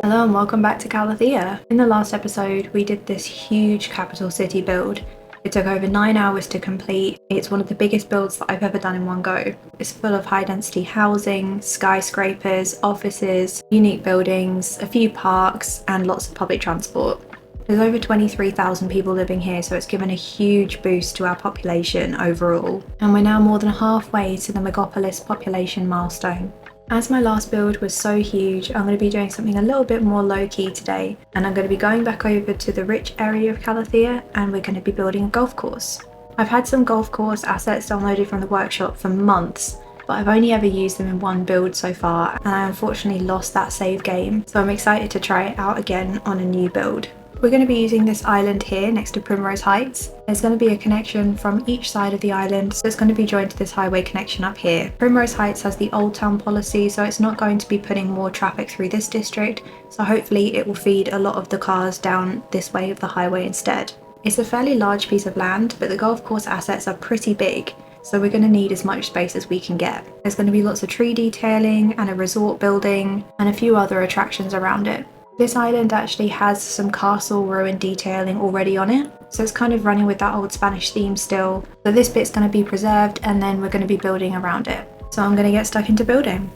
Hello and welcome back to Calathea. In the last episode, we did this huge capital city build. It took over 9 hours to complete. It's one of the biggest builds that I've ever done in one go. It's full of high density housing, skyscrapers, offices, unique buildings, a few parks, and lots of public transport. There's over 23,000 people living here, so it's given a huge boost to our population overall. And we're now more than halfway to the megapolis population milestone. As my last build was so huge, I'm going to be doing something a little bit more low-key today, and I'm going to be going back over to the rich area of Calathea, and we're going to be building a golf course. I've had some golf course assets downloaded from the workshop for months, but I've only ever used them in one build so far, and I unfortunately lost that save game, so I'm excited to try it out again on a new build. We're going to be using this island here next to Primrose Heights. There's going to be a connection from each side of the island, so it's going to be joined to this highway connection up here. Primrose Heights has the Old Town policy, so it's not going to be putting more traffic through this district, so hopefully it will feed a lot of the cars down this way of the highway instead. It's a fairly large piece of land, but the golf course assets are pretty big, so we're going to need as much space as we can get. There's going to be lots of tree detailing and a resort building and a few other attractions around it. This island actually has some castle ruin detailing already on it, so it's kind of running with that old Spanish theme still. So this bit's going to be preserved, and then we're going to be building around it. So I'm going to get stuck into building.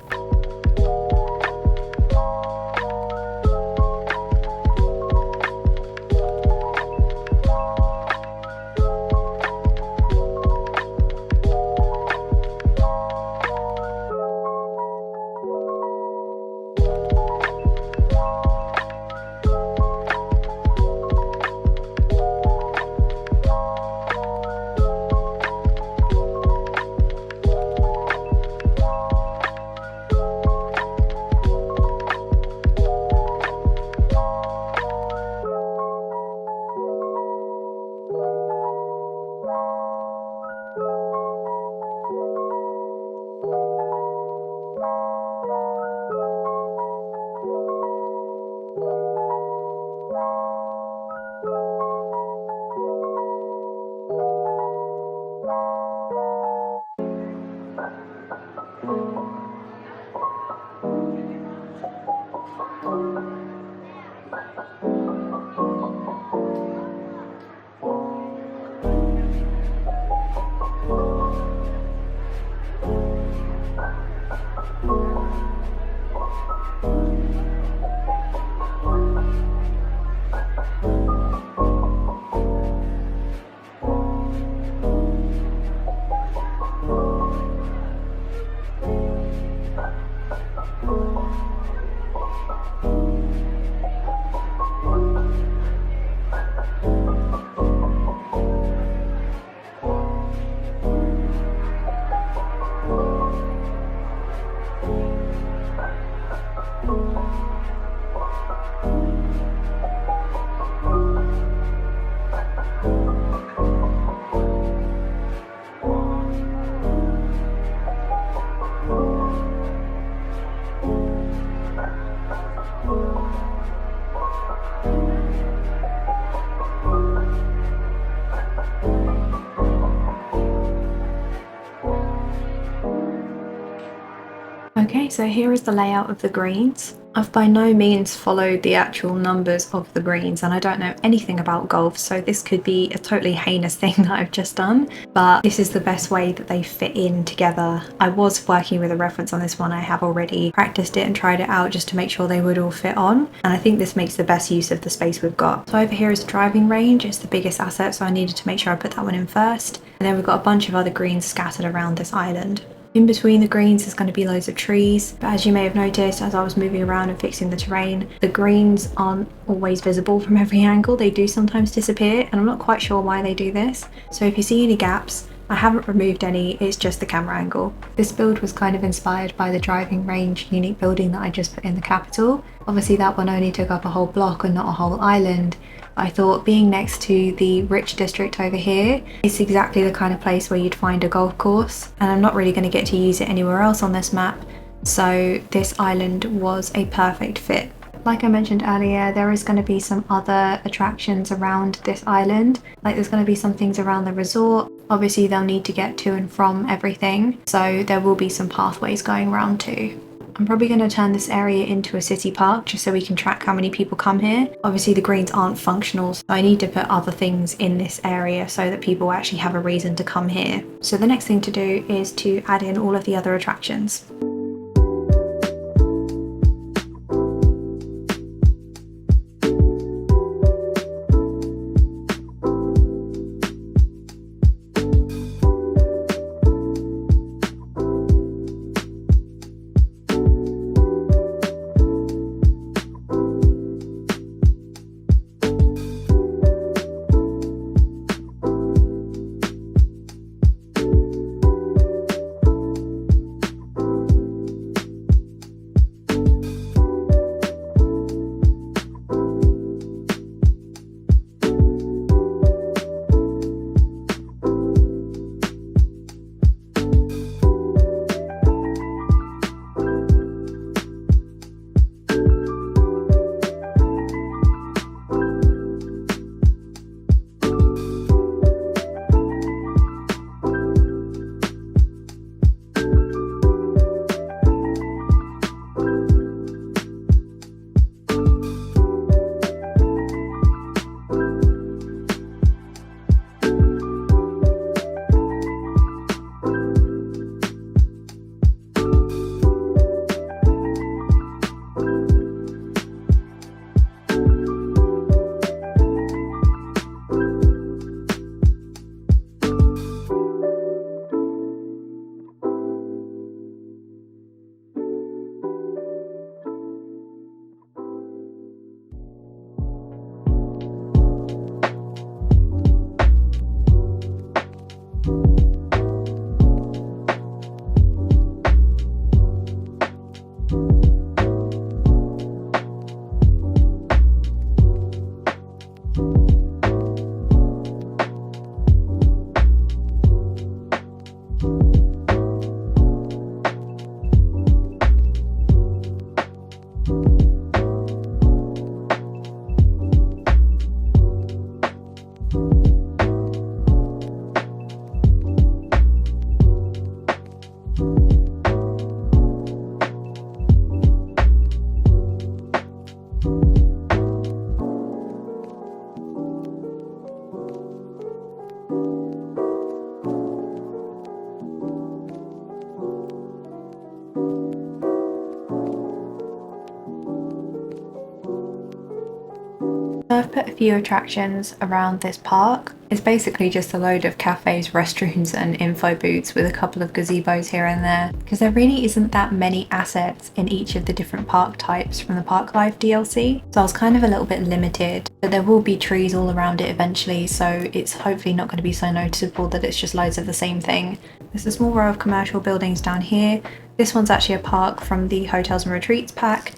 Okay, so here is the layout of the greens. I've by no means followed the actual numbers of the greens, and I don't know anything about golf, so this could be a totally heinous thing that I've just done, but this is the best way that they fit in together. I was working with a reference on this one. I have already practiced it and tried it out just to make sure they would all fit on, and I think this makes the best use of the space we've got. So over here is the driving range. It's the biggest asset, so I needed to make sure I put that one in first, and then we've got a bunch of other greens scattered around this island. In between the greens there's going to be loads of trees, but as you may have noticed as I was moving around and fixing the terrain, the greens aren't always visible from every angle. They do sometimes disappear, and I'm not quite sure why they do this. So if you see any gaps, I haven't removed any, it's just the camera angle. This build was kind of inspired by the driving range unique building that I just put in the capital. Obviously that one only took up a whole block and not a whole island. I thought being next to the rich district over here, it's exactly the kind of place where you'd find a golf course, and I'm not really going to get to use it anywhere else on this map, so this island was a perfect fit. Like I mentioned earlier, there is going to be some other attractions around this island. Like there's going to be some things around the resort. Obviously they'll need to get to and from everything, so there will be some pathways going around too. I'm probably going to turn this area into a city park just so we can track how many people come here. Obviously the greens aren't functional, so I need to put other things in this area so that people actually have a reason to come here. So the next thing to do is to add in all of the other attractions. I've put a few attractions around this park. It's basically just a load of cafes, restrooms and info booths with a couple of gazebos here and there, because there really isn't that many assets in each of the different park types from the Park Life DLC, so I was kind of a little bit limited, but there will be trees all around it eventually, so it's hopefully not going to be so noticeable that it's just loads of the same thing. There's a small row of commercial buildings down here. This one's actually a park from the Hotels and Retreats pack,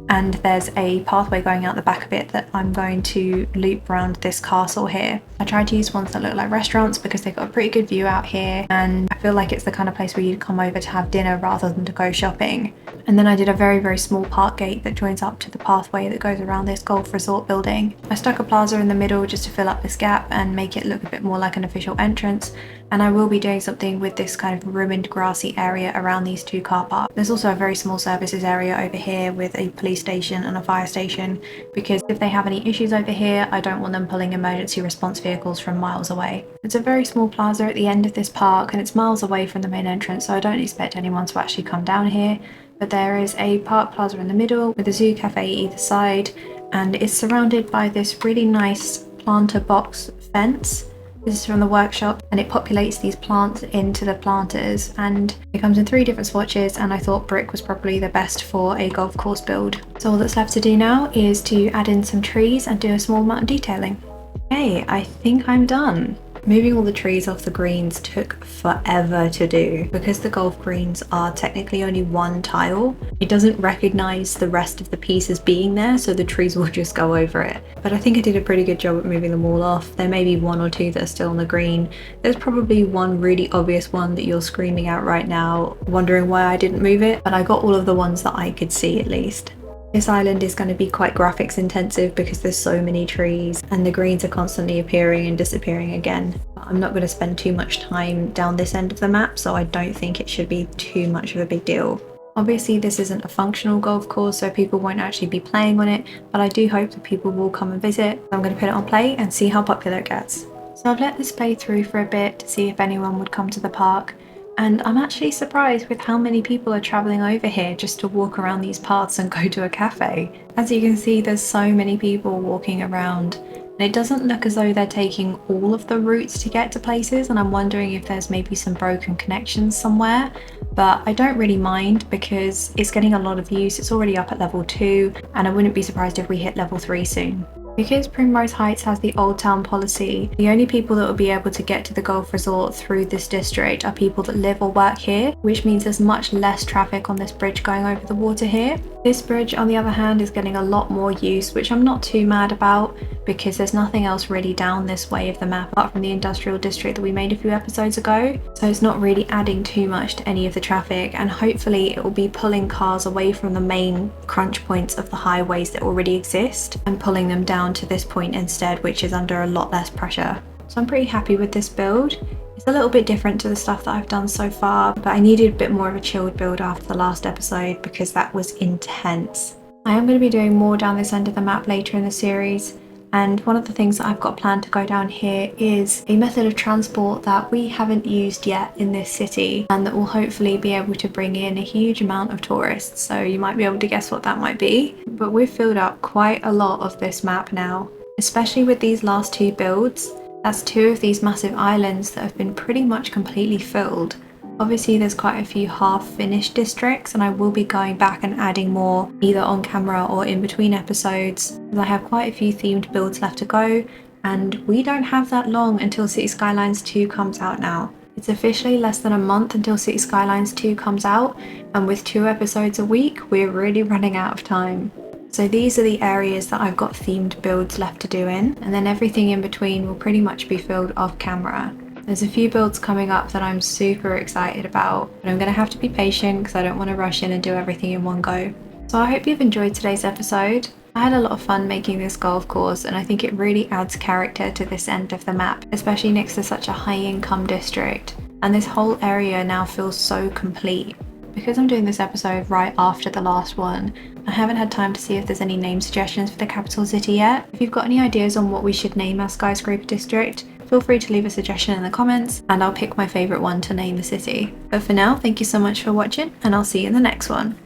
and there's a pathway going out the back of it that I'm going to loop around this castle here. I tried to use ones that look like restaurants because they've got a pretty good view out here, and I feel like it's the kind of place where you'd come over to have dinner rather than to go shopping. And then I did a very, very small park gate that joins up to the pathway that goes around this golf resort building. I stuck a plaza in the middle just to fill up this gap and make it look a bit more like an official entrance, and I will be doing something with this kind of ruined grassy area around these two car parks. There's also a very small services area over here with a police station and a fire station, because if they have any issues over here, I don't want them pulling emergency response vehicles from miles away. It's a very small plaza at the end of this park and it's miles away from the main entrance, so I don't expect anyone to actually come down here. But there is a park plaza in the middle with a zoo cafe either side, and it's surrounded by this really nice planter box fence. This is from the workshop, and it populates these plants into the planters, and it comes in 3 different swatches, and I thought brick was probably the best for a golf course build. So all that's left to do now is to add in some trees and do a small amount of detailing. Okay, I think I'm done. Moving all the trees off the greens took forever to do. Because the golf greens are technically only one tile, it doesn't recognise the rest of the piece as being there, so the trees will just go over it. But I think I did a pretty good job at moving them all off. There may be 1 or 2 that are still on the green. There's probably one really obvious one that you're screaming out right now, wondering why I didn't move it, but I got all of the ones that I could see at least. This island is going to be quite graphics intensive because there's so many trees and the greens are constantly appearing and disappearing again. I'm not going to spend too much time down this end of the map, so I don't think it should be too much of a big deal. Obviously this isn't a functional golf course, so people won't actually be playing on it, but I do hope that people will come and visit. I'm going to put it on play and see how popular it gets. So I've let this play through for a bit to see if anyone would come to the park, and I'm actually surprised with how many people are travelling over here just to walk around these paths and go to a cafe. As you can see, there's so many people walking around, and it doesn't look as though they're taking all of the routes to get to places, and I'm wondering if there's maybe some broken connections somewhere, but I don't really mind because it's getting a lot of use. It's already up at level 2, and I wouldn't be surprised if we hit level 3 soon. Because Primrose Heights has the Old Town policy, the only people that will be able to get to the golf resort through this district are people that live or work here, which means there's much less traffic on this bridge going over the water here. This bridge, on the other hand, is getting a lot more use, which I'm not too mad about because there's nothing else really down this way of the map apart from the industrial district that we made a few episodes ago. So it's not really adding too much to any of the traffic, and hopefully it will be pulling cars away from the main crunch points of the highways that already exist and pulling them down to this point instead, which is under a lot less pressure. So I'm pretty happy with this build. It's a little bit different to the stuff that I've done so far, but I needed a bit more of a chilled build after the last episode because that was intense. I am going to be doing more down this end of the map later in the series, and one of the things that I've got planned to go down here is a method of transport that we haven't used yet in this city and that will hopefully be able to bring in a huge amount of tourists. So you might be able to guess what that might be, but we've filled up quite a lot of this map now, especially with these last 2 builds. That's 2 of these massive islands that have been pretty much completely filled. Obviously there's quite a few half-finished districts, and I will be going back and adding more either on camera or in between episodes, as I have quite a few themed builds left to go, and we don't have that long until Cities Skylines 2 comes out now. It's officially less than a month until Cities Skylines 2 comes out, and with 2 episodes a week, we're really running out of time. So these are the areas that I've got themed builds left to do in, and then everything in between will pretty much be filled off camera. There's a few builds coming up that I'm super excited about, but I'm going to have to be patient because I don't want to rush in and do everything in one go. So I hope you've enjoyed today's episode. I had a lot of fun making this golf course, and I think it really adds character to this end of the map, especially next to such a high income district, and this whole area now feels so complete. Because I'm doing this episode right after the last one, I haven't had time to see if there's any name suggestions for the capital city yet. If you've got any ideas on what we should name our skyscraper district, feel free to leave a suggestion in the comments and I'll pick my favourite one to name the city. But for now, thank you so much for watching, and I'll see you in the next one.